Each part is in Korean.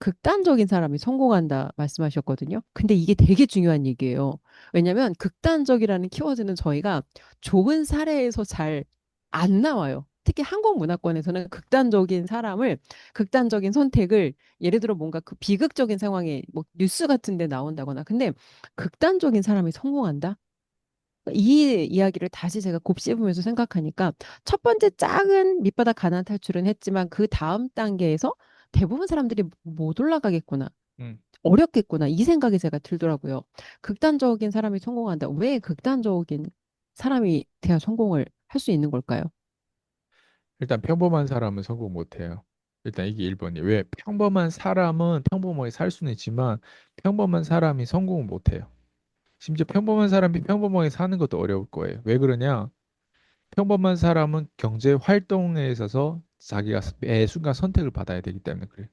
극단적인 사람이 성공한다 말씀하셨거든요. 근데 이게 되게 중요한 얘기예요. 왜냐면 극단적이라는 키워드는 저희가 좋은 사례에서 잘 안 나와요. 특히 한국 문화권에서는 극단적인 사람을, 극단적인 선택을, 예를 들어 뭔가 그 비극적인 상황에 뭐 뉴스 같은 데 나온다거나. 근데 극단적인 사람이 성공한다? 이 이야기를 다시 제가 곱씹으면서 생각하니까 첫 번째 작은 밑바닥 가난 탈출은 했지만 그 다음 단계에서 대부분 사람들이 못 올라가겠구나. 음. 어렵겠구나. 이 생각이 제가 들더라고요. 극단적인 사람이 성공한다. 왜 극단적인 사람이 돼야 성공을 할 수 있는 걸까요? 일단 평범한 사람은 성공 못해요. 일단 이게 1번이에요. 왜? 평범한 사람은 평범하게 살 수는 있지만 평범한 사람이 성공을 못해요. 심지어 평범한 사람이 평범하게 사는 것도 어려울 거예요. 왜 그러냐? 평범한 사람은 경제 활동에 있어서 자기가 매 순간 선택을 받아야 되기 때문에 그래요.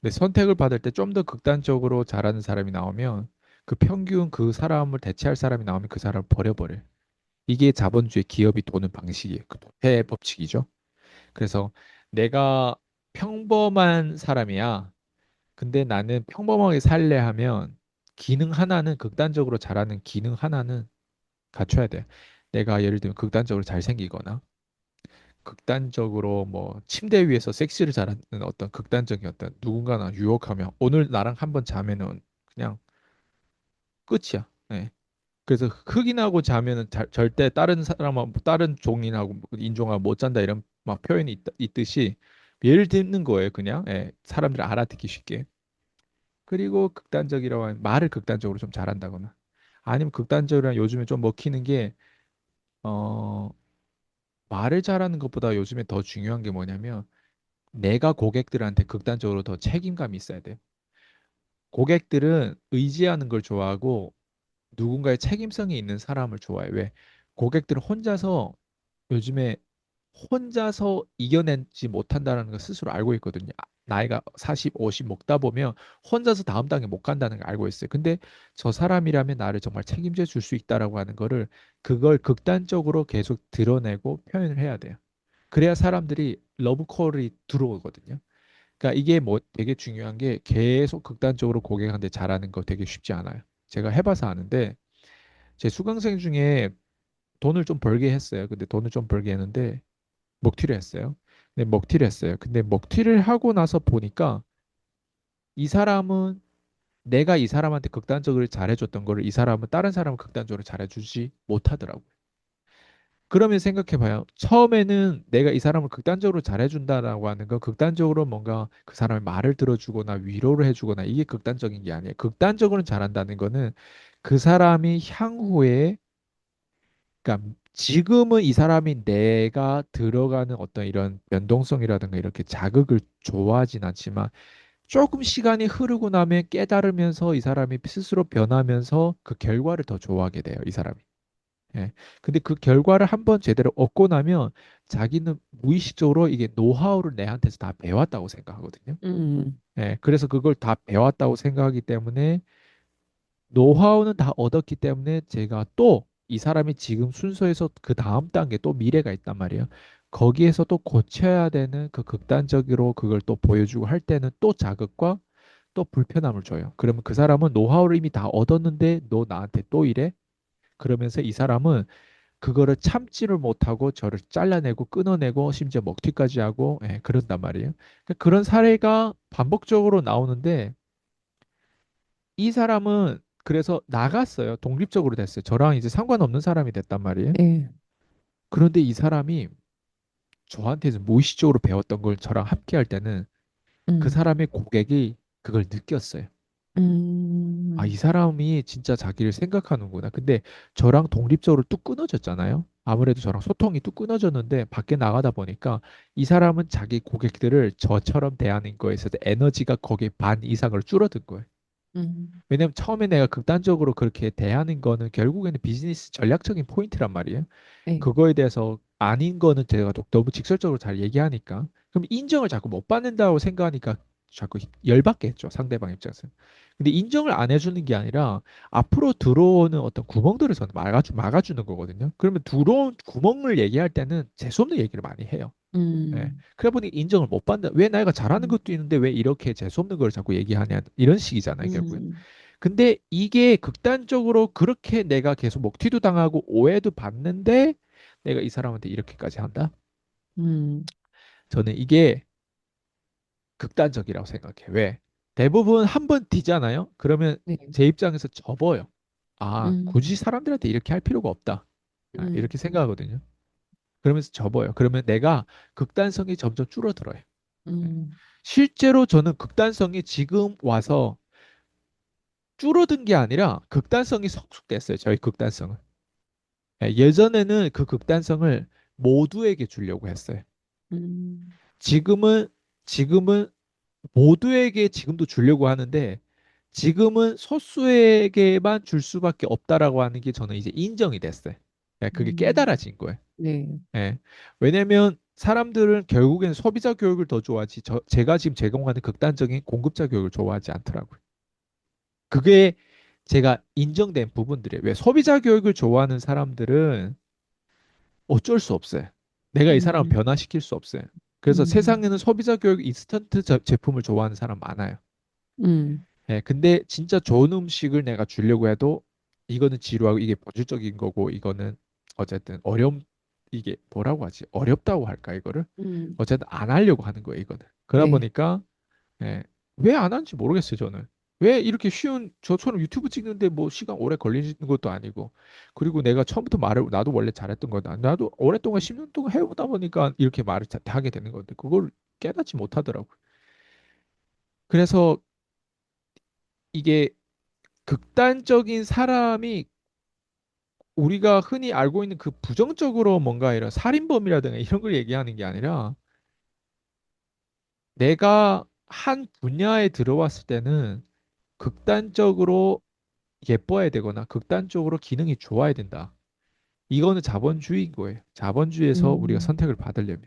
근데 선택을 받을 때 좀 더 극단적으로 잘하는 사람이 나오면 그 평균 그 사람을 대체할 사람이 나오면 그 사람을 버려버려요. 이게 자본주의 기업이 도는 방식이에요. 그 도태 법칙이죠. 그래서 내가 평범한 사람이야. 근데 나는 평범하게 살래 하면 기능 하나는 극단적으로 잘하는 기능 하나는 갖춰야 돼. 내가 예를 들면 극단적으로 잘생기거나 극단적으로 뭐 침대 위에서 섹시를 잘하는 어떤 극단적인 어떤 누군가나 유혹하면 오늘 나랑 한번 자면은 그냥 끝이야. 예. 그래서 흑인하고 자면은 절대 다른 사람하고 다른 종인하고 인종하고 못 잔다 이런 막 표현이 있듯이 예를 듣는 거예요. 그냥 예. 사람들 알아듣기 쉽게. 그리고 극단적이라고 하면 말을 극단적으로 좀 잘한다거나 아니면 극단적으로 요즘에 좀 먹히는 게 어, 말을 잘하는 것보다 요즘에 더 중요한 게 뭐냐면 내가 고객들한테 극단적으로 더 책임감이 있어야 돼요. 고객들은 의지하는 걸 좋아하고 누군가의 책임성이 있는 사람을 좋아해요. 왜? 고객들은 요즘에 혼자서 이겨내지 못한다는 걸 스스로 알고 있거든요. 나이가 40, 50 먹다 보면 혼자서 다음 단계 못 간다는 걸 알고 있어요. 근데 저 사람이라면 나를 정말 책임져 줄 수 있다라고 하는 거를 그걸 극단적으로 계속 드러내고 표현을 해야 돼요. 그래야 사람들이 러브콜이 들어오거든요. 그러니까 이게 뭐 되게 중요한 게 계속 극단적으로 고객한테 잘하는 거 되게 쉽지 않아요. 제가 해봐서 아는데 제 수강생 중에 돈을 좀 벌게 했어요. 근데 돈을 좀 벌게 했는데 먹튀를 했어요. 근데 먹튀를 했어요. 근데 먹튀를 하고 나서 보니까 이 사람은 내가 이 사람한테 극단적으로 잘해줬던 거를 이 사람은 다른 사람을 극단적으로 잘해주지 못하더라고요. 그러면 생각해봐요. 처음에는 내가 이 사람을 극단적으로 잘해준다라고 하는 건 극단적으로 뭔가 그 사람의 말을 들어주거나 위로를 해주거나 이게 극단적인 게 아니에요. 극단적으로 잘한다는 거는 그 사람이 향후에 그러니까 지금은 이 사람이 내가 들어가는 어떤 이런 변동성이라든가 이렇게 자극을 좋아하진 않지만 조금 시간이 흐르고 나면 깨달으면서 이 사람이 스스로 변하면서 그 결과를 더 좋아하게 돼요, 이 사람이. 예. 근데 그 결과를 한번 제대로 얻고 나면 자기는 무의식적으로 이게 노하우를 내한테서 다 배웠다고 생각하거든요. 음, 예. 그래서 그걸 다 배웠다고 생각하기 때문에 노하우는 다 얻었기 때문에 제가 또 이 사람이 지금 순서에서 그 다음 단계 또 미래가 있단 말이에요. 거기에서 또 고쳐야 되는 그 극단적으로 그걸 또 보여주고 할 때는 또 자극과 또 불편함을 줘요. 그러면 그 사람은 노하우를 이미 다 얻었는데 너 나한테 또 이래? 그러면서 이 사람은 그거를 참지를 못하고 저를 잘라내고 끊어내고 심지어 먹튀까지 하고 예, 그런단 말이에요. 그러니까 그런 사례가 반복적으로 나오는데 이 사람은 그래서 나갔어요. 독립적으로 됐어요. 저랑 이제 상관없는 사람이 됐단 말이에요. 네. 그런데 이 사람이 저한테서 무의식적으로 배웠던 걸 저랑 함께 할 때는 그 음, 사람의 고객이 그걸 느꼈어요. 아, 이 음, 사람이 진짜 자기를 생각하는구나. 근데 저랑 독립적으로 뚝 끊어졌잖아요. 아무래도 저랑 소통이 뚝 끊어졌는데 밖에 나가다 보니까 이 사람은 자기 고객들을 저처럼 대하는 거에 있어서 에너지가 거기에 반 이상으로 줄어든 거예요. 음, 왜냐면 처음에 내가 극단적으로 그렇게 대하는 거는 결국에는 비즈니스 전략적인 포인트란 말이에요. 네. 그거에 대해서 아닌 거는 제가 너무 직설적으로 잘 얘기하니까 그럼 인정을 자꾸 못 받는다고 생각하니까 자꾸 열받겠죠 상대방 입장에서. 근데 인정을 안 해주는 게 아니라 앞으로 들어오는 어떤 구멍들을 저는 막아주는 거거든요. 그러면 들어온 구멍을 얘기할 때는 재수없는 얘기를 많이 해요. 예. 음, 그래 보니 인정을 못 받는다. 왜 내가 잘하는 음, 것도 있는데 왜 이렇게 재수없는 걸 자꾸 얘기하냐. 이런 식이잖아요, 결국엔. 음, 근데 이게 극단적으로 그렇게 내가 계속 먹튀도 당하고 오해도 받는데 내가 이 사람한테 이렇게까지 한다? 음, 저는 이게 극단적이라고 생각해요. 왜? 대부분 한 번 뒤잖아요? 그러면 네, 제 입장에서 접어요. 아, 음, 굳이 사람들한테 이렇게 할 필요가 없다. 아, 음, 이렇게 생각하거든요. 그러면서 접어요. 그러면 내가 극단성이 점점 줄어들어요. 예. 음, 실제로 저는 극단성이 지금 와서 줄어든 게 아니라 극단성이 성숙됐어요. 저희 극단성은. 예, 예전에는 그 극단성을 모두에게 주려고 했어요. 음, 지금은 지금은 모두에게 지금도 주려고 하는데 지금은 소수에게만 줄 수밖에 없다라고 하는 게 저는 이제 인정이 됐어요. 예, 그게 깨달아진 거예요. 네, 예. 왜냐면 사람들은 결국엔 소비자 교육을 더 좋아하지 제가 지금 제공하는 극단적인 공급자 교육을 좋아하지 않더라고요. 그게 제가 인정된 부분들이에요. 왜 소비자 교육을 좋아하는 사람들은 어쩔 수 없어요. 내가 이 사람을 음, 변화시킬 수 없어요. 그래서 음, 세상에는 소비자 교육 인스턴트 제품을 좋아하는 사람 많아요. 음, 예, 근데 진짜 좋은 음식을 내가 주려고 해도 이거는 지루하고 이게 본질적인 거고 이거는 어쨌든 이게 뭐라고 하지? 어렵다고 할까 이거를? 음, 어쨌든 안 하려고 하는 거예요, 이거는. 그러다 네, 보니까 예, 왜 안 하는지 모르겠어요, 저는. 왜 이렇게 쉬운 저처럼 유튜브 찍는데 뭐 시간 오래 걸리는 것도 아니고 그리고 내가 처음부터 말을 나도 원래 잘했던 거다. 나도 오랫동안 10년 동안 해오다 보니까 이렇게 말을 하게 되는 건데 그걸 깨닫지 못하더라고요. 그래서 이게 극단적인 사람이 우리가 흔히 알고 있는 그 부정적으로 뭔가 이런 살인범이라든가 이런 걸 얘기하는 게 아니라 내가 한 분야에 들어왔을 때는 극단적으로 예뻐야 되거나 극단적으로 기능이 좋아야 된다. 이거는 자본주의인 거예요. 자본주의에서 우리가 음, 선택을 받으려면.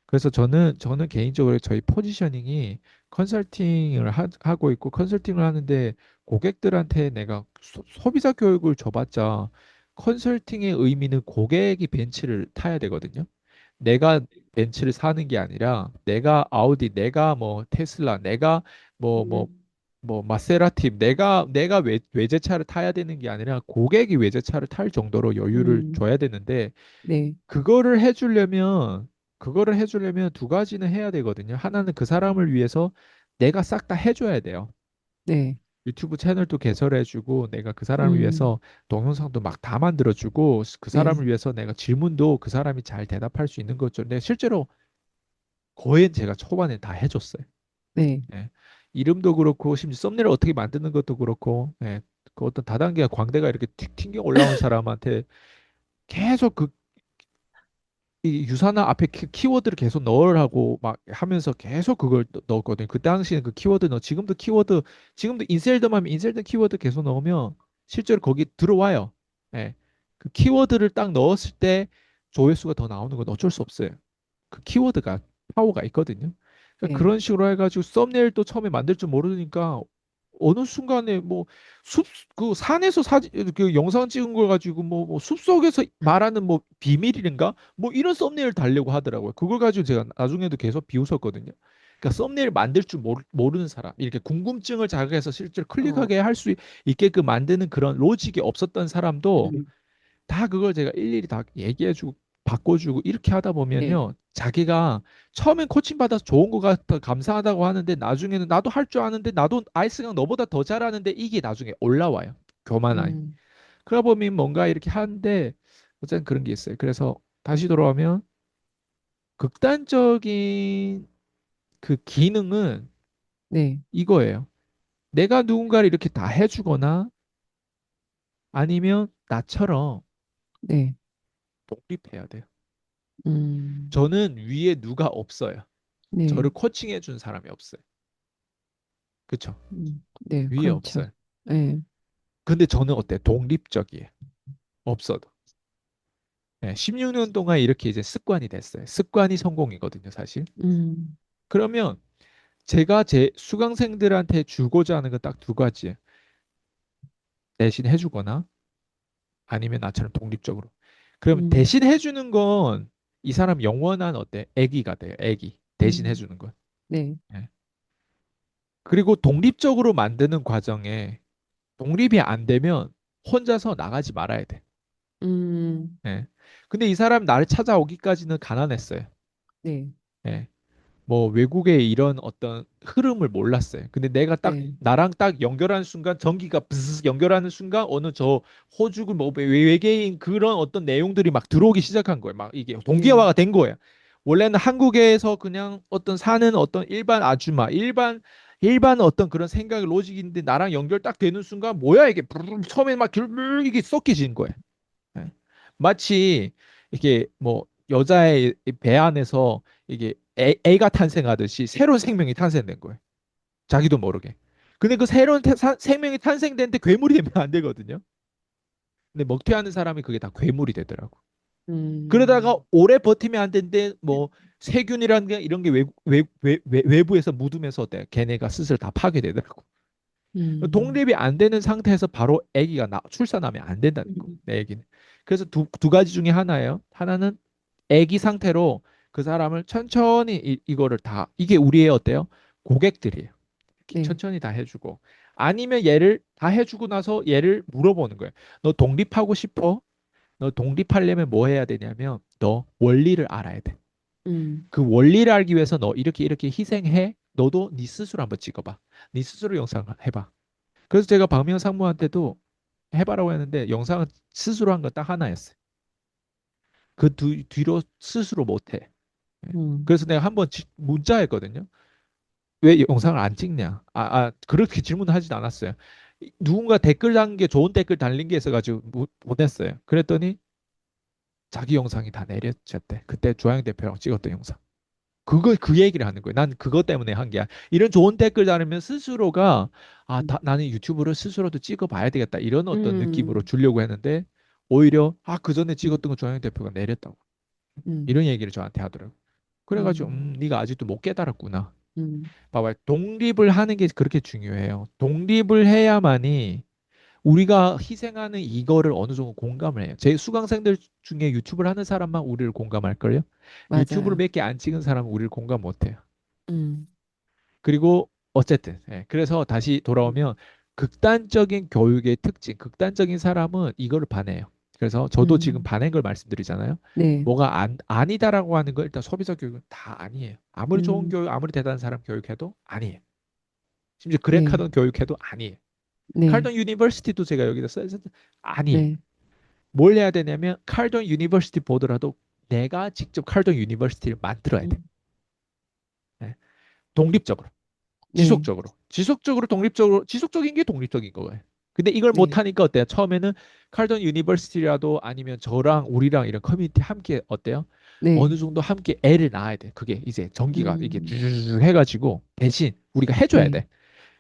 그래서 저는 개인적으로 저희 포지셔닝이 컨설팅을 하고 있고 컨설팅을 하는데 고객들한테 내가 소비자 교육을 줘봤자 컨설팅의 의미는 고객이 벤츠를 타야 되거든요. 내가 벤츠를 사는 게 아니라 내가 아우디, 내가 뭐 테슬라, 내가 뭐 뭐 음, 뭐 마세라티, 내가 외제차를 타야 되는 게 아니라 고객이 외제차를 탈 정도로 여유를 음, 줘야 되는데 네, 그거를 해주려면 그거를 해주려면 두 가지는 해야 되거든요. 하나는 그 사람을 위해서 내가 싹 다 해줘야 돼요. 네, 유튜브 채널도 개설해주고 내가 그 사람을 음, 위해서 동영상도 막 다 만들어주고 그 네, 사람을 위해서 내가 질문도 그 사람이 잘 대답할 수 있는 거죠. 근데 실제로 거의 제가 초반에 다 해줬어요. 네, 예. 이름도 그렇고 심지어 썸네일을 어떻게 만드는 것도 그렇고 예. 그 어떤 다단계가 광대가 이렇게 틱 튕겨 올라온 사람한테 계속 이 유산화 앞에 키워드를 계속 넣으라고 막 하면서 계속 그걸 넣었거든요. 그 당시에 그 키워드 지금도 지금도 인셀덤 하면 인셀덤 키워드 계속 넣으면 실제로 거기 들어와요. 예. 그 키워드를 딱 넣었을 때 조회수가 더 나오는 건 어쩔 수 없어요. 그 키워드가 파워가 있거든요. 그러니까 네, 그런 식으로 해가지고 썸네일도 처음에 만들 줄 모르니까 어느 순간에 뭐 그 산에서 사진 그 영상 찍은 걸 가지고 뭐 숲속에서 말하는 뭐 비밀인가 뭐 이런 썸네일 달려고 하더라고요. 그걸 가지고 제가 나중에도 계속 비웃었거든요. 그러니까 썸네일 만들 줄 모르는 사람 이렇게 궁금증을 자극해서 실제로 어, 클릭하게 할 수 있게끔 만드는 그런 로직이 없었던 사람도 음, 다 그걸 제가 일일이 다 얘기해주고 바꿔주고 이렇게 하다 네, 보면요. 자기가 처음엔 코칭 받아서 좋은 것 같아 감사하다고 하는데 나중에는 나도 할 줄 아는데 나도 아이스강 너보다 더 잘하는데 이게 나중에 올라와요. 교만하니. 음, 그러다 보면 뭔가 이렇게 하는데 어쨌든 그런 게 있어요. 그래서 다시 돌아오면 극단적인 그 기능은 네, 이거예요. 내가 누군가를 이렇게 다 해주거나 아니면 나처럼 네, 독립해야 돼요. 음, 저는 위에 누가 없어요. 저를 네, 코칭해 준 사람이 없어요. 그쵸? 네, 위에 그렇죠. 없어요. 네, 근데 저는 어때? 독립적이에요. 없어도. 네, 16년 동안 이렇게 이제 습관이 됐어요. 습관이 성공이거든요, 사실. 음, 그러면 제가 제 수강생들한테 주고자 하는 건 딱 두 가지. 대신 해주거나 아니면 나처럼 독립적으로. 그럼 음, 대신 해주는 건 이 사람 영원한 어때? 애기가 돼요. 애기. 대신 음, 해주는 건. 네, 예. 그리고 독립적으로 만드는 과정에 독립이 안 되면 혼자서 나가지 말아야 돼. 음, 예. 근데 이 사람 나를 찾아오기까지는 가난했어요. 네, 예. 뭐 외국의 이런 어떤 흐름을 몰랐어요. 근데 내가 딱 네, 나랑 딱 연결하는 순간 전기가 브스스 연결하는 순간 어느 저 호주고 뭐 외계인 그런 어떤 내용들이 막 들어오기 시작한 거예요. 막 이게 네, 동기화가 된 거예요. 원래는 한국에서 그냥 어떤 사는 어떤 일반 아줌마, 일반 어떤 그런 생각의 로직인데 나랑 연결 딱 되는 순간 뭐야 이게 부르르 처음에 막 이게 섞이진 거예요. 예. 마치 이게 뭐 여자의 배 안에서 이게 애가 탄생하듯이 새로운 생명이 탄생된 거예요. 자기도 모르게. 근데 그 새로운 생명이 탄생되는데 괴물이 되면 안 되거든요. 근데 먹튀하는 사람이 그게 다 괴물이 되더라고. 그러다가 음, 오래 버티면 안 되는데 뭐 세균이라는 게 이런 게 외부에서 묻으면서 어때? 걔네가 스스로 다 파괴되더라고. 음, 독립이 안 되는 상태에서 바로 아기가 출산하면 안 된다는 거. 음, 내 아기는. 그래서 두 가지 중에 하나예요. 하나는 아기 상태로 그 사람을 천천히 이거를 다 이게 우리의 어때요? 고객들이에요. 이렇게 네, 천천히 다 해주고 아니면 얘를 다 해주고 나서 얘를 물어보는 거예요. 너 독립하고 싶어? 너 독립하려면 뭐 해야 되냐면 너 원리를 알아야 돼. 음, 그 원리를 알기 위해서 너 이렇게 이렇게 희생해. 너도 네 스스로 한번 찍어봐. 네 스스로 영상 해봐. 그래서 제가 박미영 상무한테도 해봐라고 했는데 영상은 스스로 한 건 딱 하나였어요. 그 뒤로 스스로 못해. 예. 음, 그래서 내가 한번 문자했거든요. 왜 영상을 안 찍냐? 그렇게 질문하진 않았어요. 누군가 댓글 달린 게 좋은 댓글 달린 게 있어가지고 보냈어요. 그랬더니 자기 영상이 다 내려졌대. 그때 조양 대표랑 찍었던 영상. 그 얘기를 하는 거예요. 난 그것 때문에 한 게 이런 좋은 댓글 달으면 스스로가 나는 유튜브를 스스로도 찍어봐야 되겠다 이런 어떤 느낌으로 음, 주려고 했는데 오히려 그 전에 음, 찍었던 거 조양현 대표가 내렸다고 음, 이런 얘기를 저한테 하더라고. 그래가지고 네가 아직도 못 깨달았구나. 음, 봐봐 독립을 하는 게 그렇게 중요해요. 독립을 해야만이 우리가 희생하는 이거를 어느 정도 공감을 해요. 제 수강생들 중에 유튜브를 하는 사람만 우리를 공감할걸요. 유튜브를 맞아요. 몇 개 안 찍은 사람은 우리를 공감 못해요. 음, 그리고 어쨌든 그래서 다시 음, 돌아오면 극단적인 교육의 특징, 극단적인 사람은 이거를 반해요. 그래서 저도 지금 음, 반한 걸 말씀드리잖아요. 네, 뭐가 아니다라고 하는 건 일단 소비자 교육은 다 아니에요. 아무리 좋은 음, 교육, 아무리 대단한 사람 교육해도 아니에요. 심지어 네, 그레카던 교육해도 아니에요. 네, 칼던 유니버시티도 제가 여기다 써서 아니에요. 네, 뭘 해야 되냐면 칼던 유니버시티 보더라도 내가 직접 칼던 유니버시티를 만들어야 돼. 음, 네. 독립적으로. 네, 지속적으로 독립적으로 지속적인 게 독립적인 거예요. 근데 이걸 못 네, 하니까 어때요? 처음에는 칼던 유니버시티라도 아니면 저랑 우리랑 이런 커뮤니티 함께 어때요? 네, 어느 정도 함께 애를 낳아야 돼. 그게 이제 전기가 이게 음, 쭉 해가지고 대신 우리가 해줘야 네, 돼.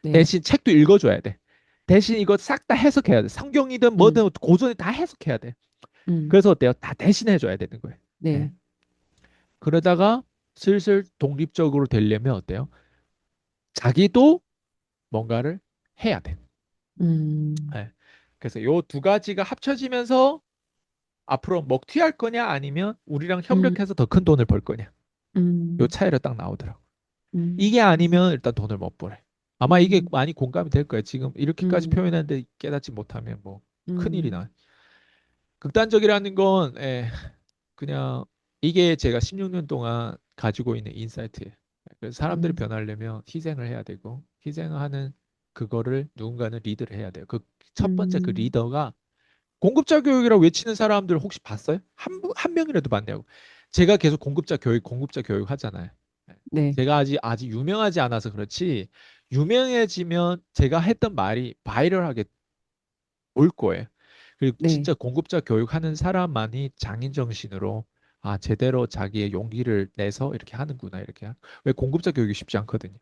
네, 대신 책도 읽어줘야 돼. 대신 이거 싹 다 해석해야 돼. 성경이든 음, 뭐든 고전에 다 해석해야 돼. 음, 그래서 어때요? 다 대신 해줘야 되는 거예요. 예. 네, 그러다가 슬슬 독립적으로 되려면 어때요? 자기도 뭔가를 해야 돼. 음, 예. 그래서 요 두 가지가 합쳐지면서 앞으로 먹튀할 거냐 아니면 우리랑 음, 협력해서 더 큰 돈을 벌 거냐. 요 음, 차이로 딱 나오더라고. 음, 이게 아니면 일단 돈을 못 벌어. 아마 이게 음, 많이 공감이 될 거예요. 지금 이렇게까지 음, 표현했는데 깨닫지 못하면 뭐 큰일이 음, 나. 극단적이라는 건 그냥 이게 제가 16년 동안 가지고 있는 인사이트예요. 그래서 사람들이 음, 변하려면 희생을 해야 되고 희생하는 그거를 누군가는 리드를 해야 돼요. 그 첫 번째 그 음, 리더가 공급자 교육이라고 외치는 사람들 혹시 봤어요? 한 명이라도 봤냐고. 제가 계속 공급자 교육 하잖아요. 네. 네, 제가 아직 유명하지 않아서 그렇지 유명해지면 제가 했던 말이 바이럴하게 올 거예요. 그리고 네, 진짜 공급자 교육하는 사람만이 장인 정신으로 제대로 자기의 용기를 내서 이렇게 하는구나 이렇게 왜 공급자 교육이 쉽지 않거든요.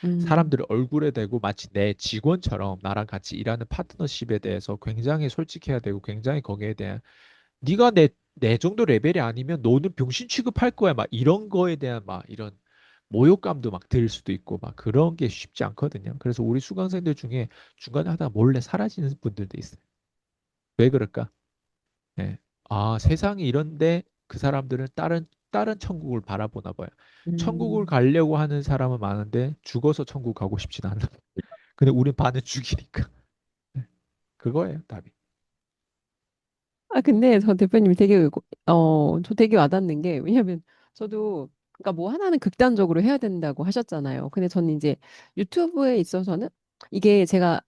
음, 사람들을 얼굴에 대고 마치 내 직원처럼 나랑 같이 일하는 파트너십에 대해서 굉장히 솔직해야 되고 굉장히 거기에 대한 네가 내 정도 레벨이 아니면 너는 병신 취급할 거야 막 이런 거에 대한 막 이런 모욕감도 막 들 수도 있고 막 그런 게 쉽지 않거든요. 그래서 우리 수강생들 중에 중간에 하다 몰래 사라지는 분들도 있어요. 왜 그럴까? 예. 세상이 이런데 그 사람들은 다른 다른 천국을 바라보나 봐요. 천국을 음. 가려고 하는 사람은 많은데 죽어서 천국 가고 싶진 않아. 근데 우린 반은 죽이니까. 네, 그거예요, 답이. 아, 근데 저 대표님이 저 되게 와닿는 게, 왜냐면 저도, 그러니까 뭐 하나는 극단적으로 해야 된다고 하셨잖아요. 근데 저는 이제 유튜브에 있어서는 이게 제가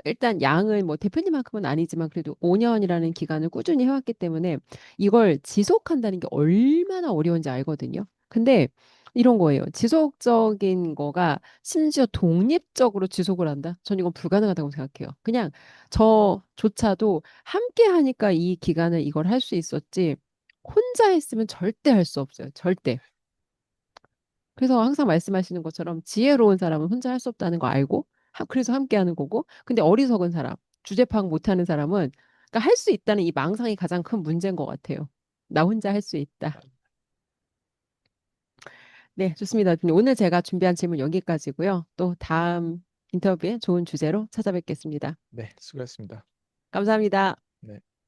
일단 양을 뭐 대표님만큼은 아니지만 그래도 5년이라는 기간을 꾸준히 해왔기 때문에 이걸 지속한다는 게 얼마나 어려운지 알거든요. 근데 이런 거예요. 지속적인 거가 심지어 독립적으로 지속을 한다? 전 이건 불가능하다고 생각해요. 그냥 저조차도 함께 하니까 이 기간을 이걸 할 수 있었지 혼자 했으면 절대 할 수 없어요. 절대. 그래서 항상 말씀하시는 것처럼 지혜로운 사람은 혼자 할 수 없다는 거 알고 그래서 함께 하는 거고 근데 어리석은 사람, 주제 파악 못하는 사람은 그러니까 할 수 있다는 이 망상이 가장 큰 문제인 것 같아요. 나 혼자 할 수 있다. 네, 좋습니다. 대표님. 오늘 제가 준비한 질문 여기까지고요. 또 다음 인터뷰에 좋은 주제로 찾아뵙겠습니다. 네, 수고하셨습니다. 감사합니다. 네.